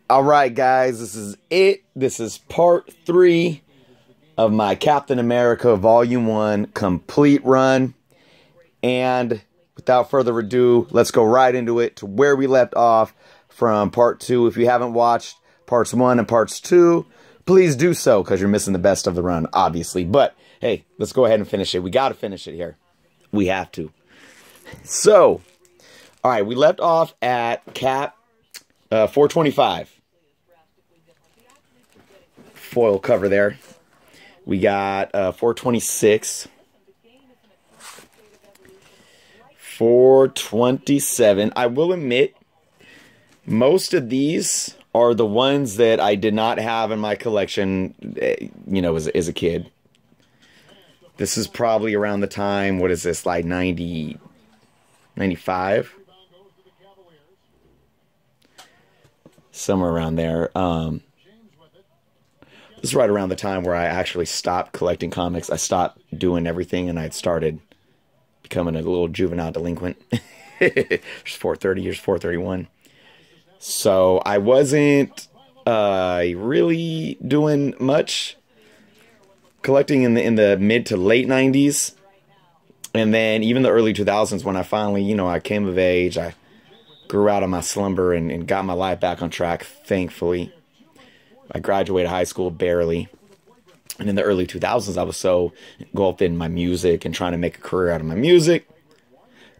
All right, guys, this is it. This is part 3 of my Captain America Volume 1 complete run. And without further ado, let's go right into it to where we left off from part 2. If you haven't watched parts 1 and parts 2, please do so, because you're missing the best of the run, obviously. But, hey, let's go ahead and finish it. We got to finish it here. We have to. So, all right, we left off at Cap 425. Foil cover there. We got 426. 427. I will admit, most of these are the ones that I did not have in my collection, you know, as a kid. This is probably around the time, what is this, like 90, 95? Somewhere around there. This is right around the time where I actually stopped collecting comics. I stopped doing everything, and I had started becoming a little juvenile delinquent. Here's 430, here's 431. So I wasn't really doing much collecting in the mid to late 90s. And then even the early 2000s, when I finally, you know, I came of age, I grew out of my slumber and got my life back on track, thankfully. I graduated high school barely. And in the early 2000s, I was so engulfed in my music and trying to make a career out of my music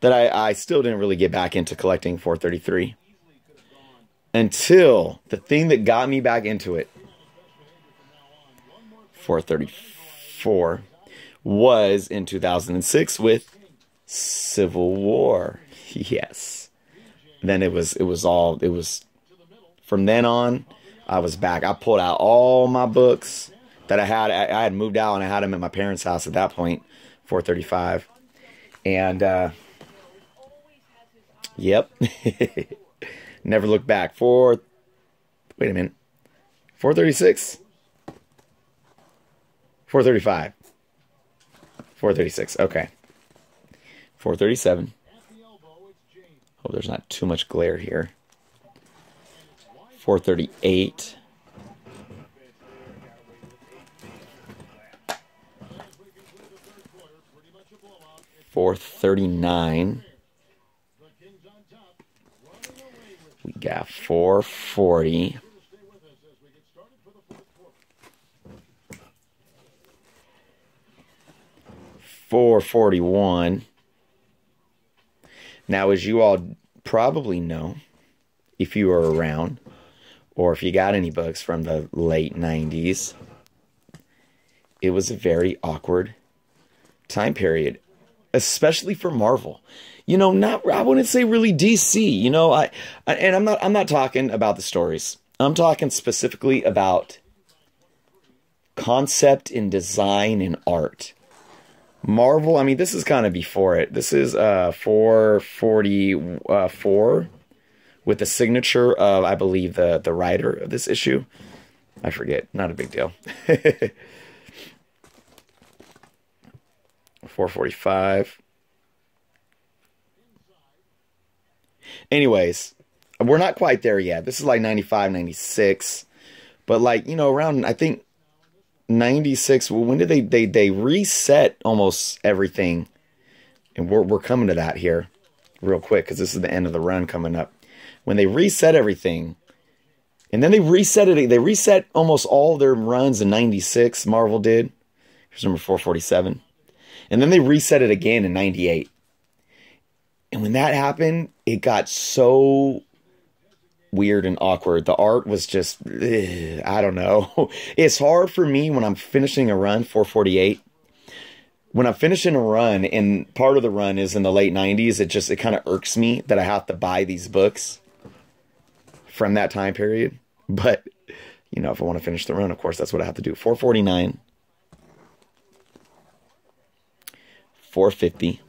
that I still didn't really get back into collecting 433. Until the thing that got me back into it, 434, was in 2006 with Civil War. Yes. Then it was from then on, I was back. I pulled out all my books that I had. I had moved out and I had them at my parents' house at that point, 435. And, yep. Never looked back. Wait a minute. 436? 435. 436. Okay. 437. Oh, there's not too much glare here. 438. 439. We got 440. 441. Now, as you all probably know, if you were around, or if you got any books from the late 90s, it was a very awkward time period, especially for Marvel. You know, I wouldn't say really DC. You know, I'm not talking about the stories. I'm talking specifically about concept and design and art. Marvel, I mean, this is kind of before it. This is 444 with the signature of, I believe, the writer of this issue. I forget. Not a big deal. 445. Anyways, we're not quite there yet. This is like 95, 96. But like, you know, around, I think, 96, when did they reset almost everything? And we're coming to that here real quick, because this is the end of the run coming up. When they reset everything, and then they reset almost all their runs in 96, Marvel did. Here's number 447. And then they reset it again in 98. And when that happened, it got so weird and awkward. The art was just, I don't know. It's hard for me when I'm finishing a run, 448. When I'm finishing a run, and part of the run is in the late 90s, it kind of irks me that I have to buy these books from that time period. But, you know, if I want to finish the run, of course, that's what I have to do. 449. 450.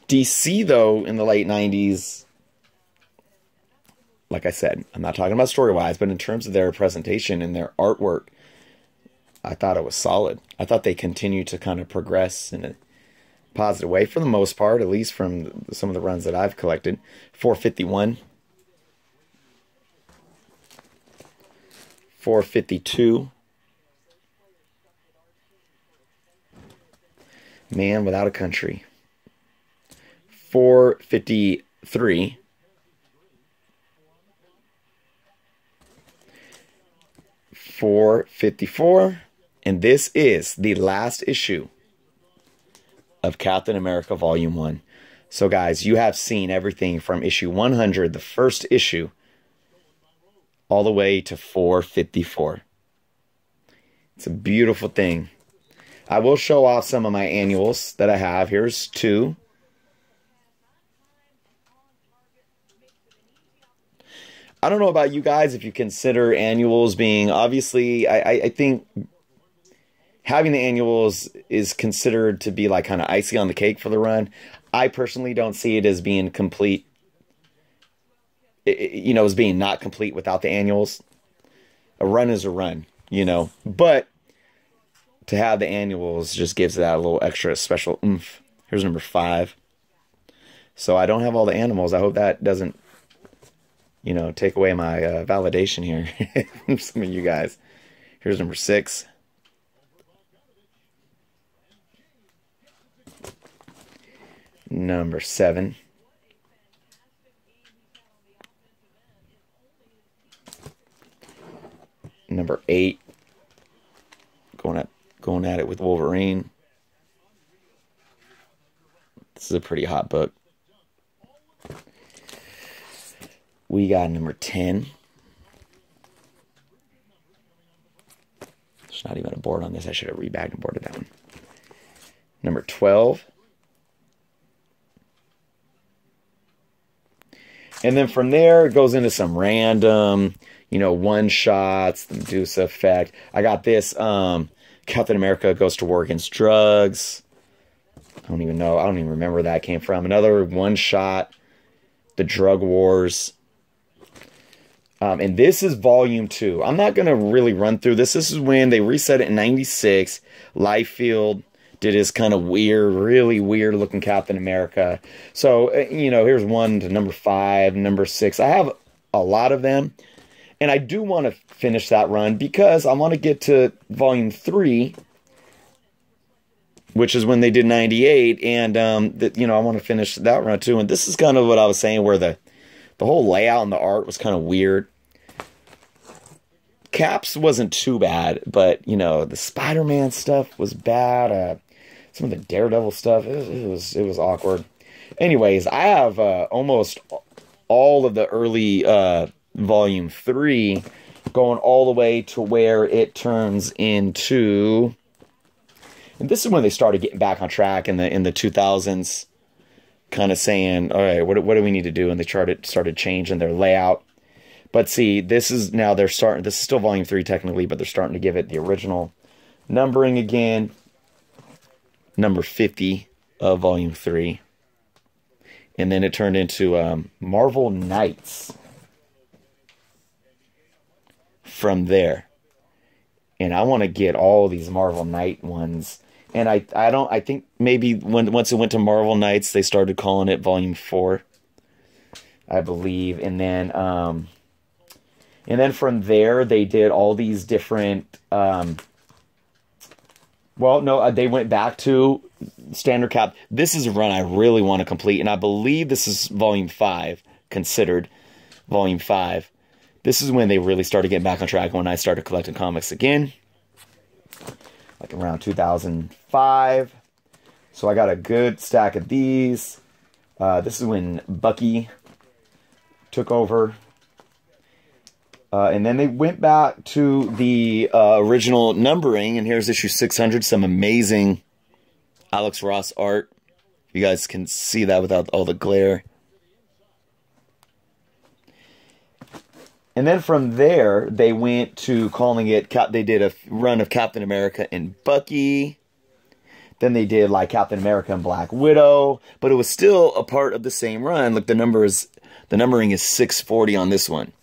DC, though, in the late 90s, like I said, I'm not talking about story-wise, but in terms of their presentation and their artwork, I thought it was solid. I thought they continued to kind of progress in a positive way for the most part, at least from some of the runs that I've collected. 451. 452. Man Without a Country. 453. 454. And this is the last issue of Captain America Volume 1. So guys, you have seen everything from issue 100, the first issue, all the way to 454. It's a beautiful thing. I will show off some of my annuals that I have. Here's 2. I don't know about you guys if you consider annuals being, obviously, I think having the annuals is considered to be like kind of icing on the cake for the run. I personally don't see it as being complete, you know, as being not complete without the annuals. A run is a run, you know, but to have the annuals just gives that a little extra special oomph. Here's number 5. So I don't have all the animals. I hope that doesn't, you know, take away my validation here from some of you guys. Here's number 6. Number 7. Number 8. Going at it with Wolverine. This is a pretty hot book. We got number 10. There's not even a board on this. I should have rebagged and boarded that one. Number 12. And then from there, it goes into some random, you know, one-shots, the Medusa effect. I got this, Captain America Goes to War Against Drugs. I don't even know. I don't even remember where that came from. Another one-shot, The Drug Wars. And this is volume 2. I'm not going to really run through this. This is when they reset it in 96. Liefeld did his kind of weird, really weird looking Captain America. So, you know, here's 1 to number 5, number 6. I have a lot of them. And I do want to finish that run because I want to get to volume 3, which is when they did 98. And, you know, I want to finish that run too. And this is kind of what I was saying, where the whole layout and the art was kind of weird. Caps wasn't too bad, but, you know, the Spider-Man stuff was bad. Some of the Daredevil stuff, it was awkward. Anyways, I have almost all of the early volume 3 going all the way to where it turns into, and this is when they started getting back on track in the 2000s, kind of saying, all right, what do we need to do? And they started changing their layout. But see, this is now this is still volume 3 technically, but they're starting to give it the original numbering again. Number 50 of volume 3. And then it turned into Marvel Knights from there. And I want to get all these Marvel Knight ones. And I think maybe once it went to Marvel Knights, they started calling it volume 4, I believe. And then from there, they did all these different, well, no, they went back to Standard Cap. This is a run I really want to complete, and I believe this is volume 5, considered volume 5. This is when they really started getting back on track, when I started collecting comics again, like around 2005. So I got a good stack of these. This is when Bucky took over. And then they went back to the original numbering, and here's issue 600, some amazing Alex Ross art. You guys can see that without all the glare. And then from there, they went to calling it, they did a run of Captain America and Bucky. Then they did like Captain America and Black Widow, but it was still a part of the same run. Look, the numbering is 640 on this one.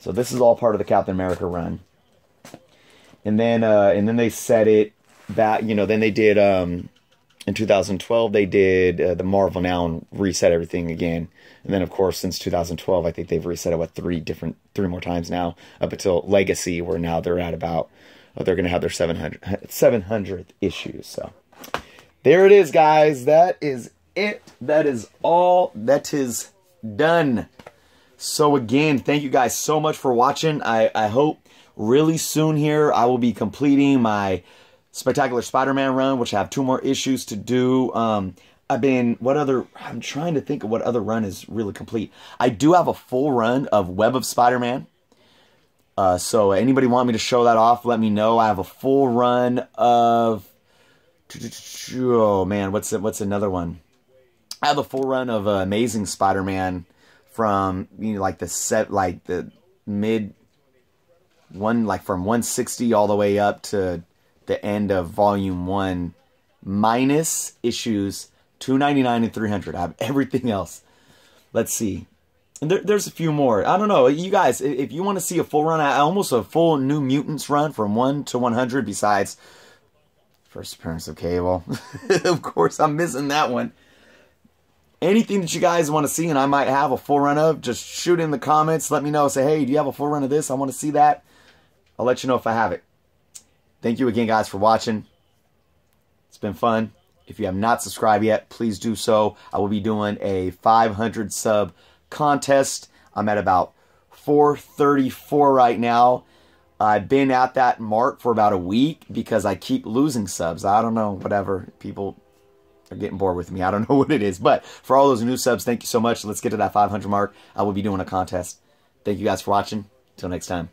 So this is all part of the Captain America run. And then they set it back, you know, then they did In 2012, they did the Marvel Now and reset everything again. And then, of course, since 2012, I think they've reset it, what, three more times now, up until Legacy, where now they're at about, they're going to have their 700th issue. So there it is, guys. That is it. That is all that is done. So again, thank you guys so much for watching. I hope really soon here I will be completing my Spectacular Spider-Man run, which I have 2 more issues to do. I'm trying to think of what other run is really complete. I do have a full run of Web of Spider-Man. So anybody want me to show that off, let me know. I have a full run of, oh man, what's another one? I have a full run of Amazing Spider-Man from, you know, like the mid one, like from 160 all the way up to the end of volume 1, minus issues 299 and 300. I have everything else. Let's see. And there's a few more. I don't know. You guys, if you want to see a full run, almost a full New Mutants run from 1 to 100, besides first appearance of Cable. Of course, I'm missing that one. Anything that you guys want to see and I might have a full run of, just shoot in the comments. Let me know. Say, hey, do you have a full run of this? I want to see that. I'll let you know if I have it. Thank you again, guys, for watching. It's been fun. If you have not subscribed yet, please do so. I will be doing a 500 sub contest. I'm at about 434 right now. I've been at that mark for about a week because I keep losing subs. I don't know, whatever. People are getting bored with me. I don't know what it is. But for all those new subs, thank you so much. Let's get to that 500 mark. I will be doing a contest. Thank you guys for watching. Until next time.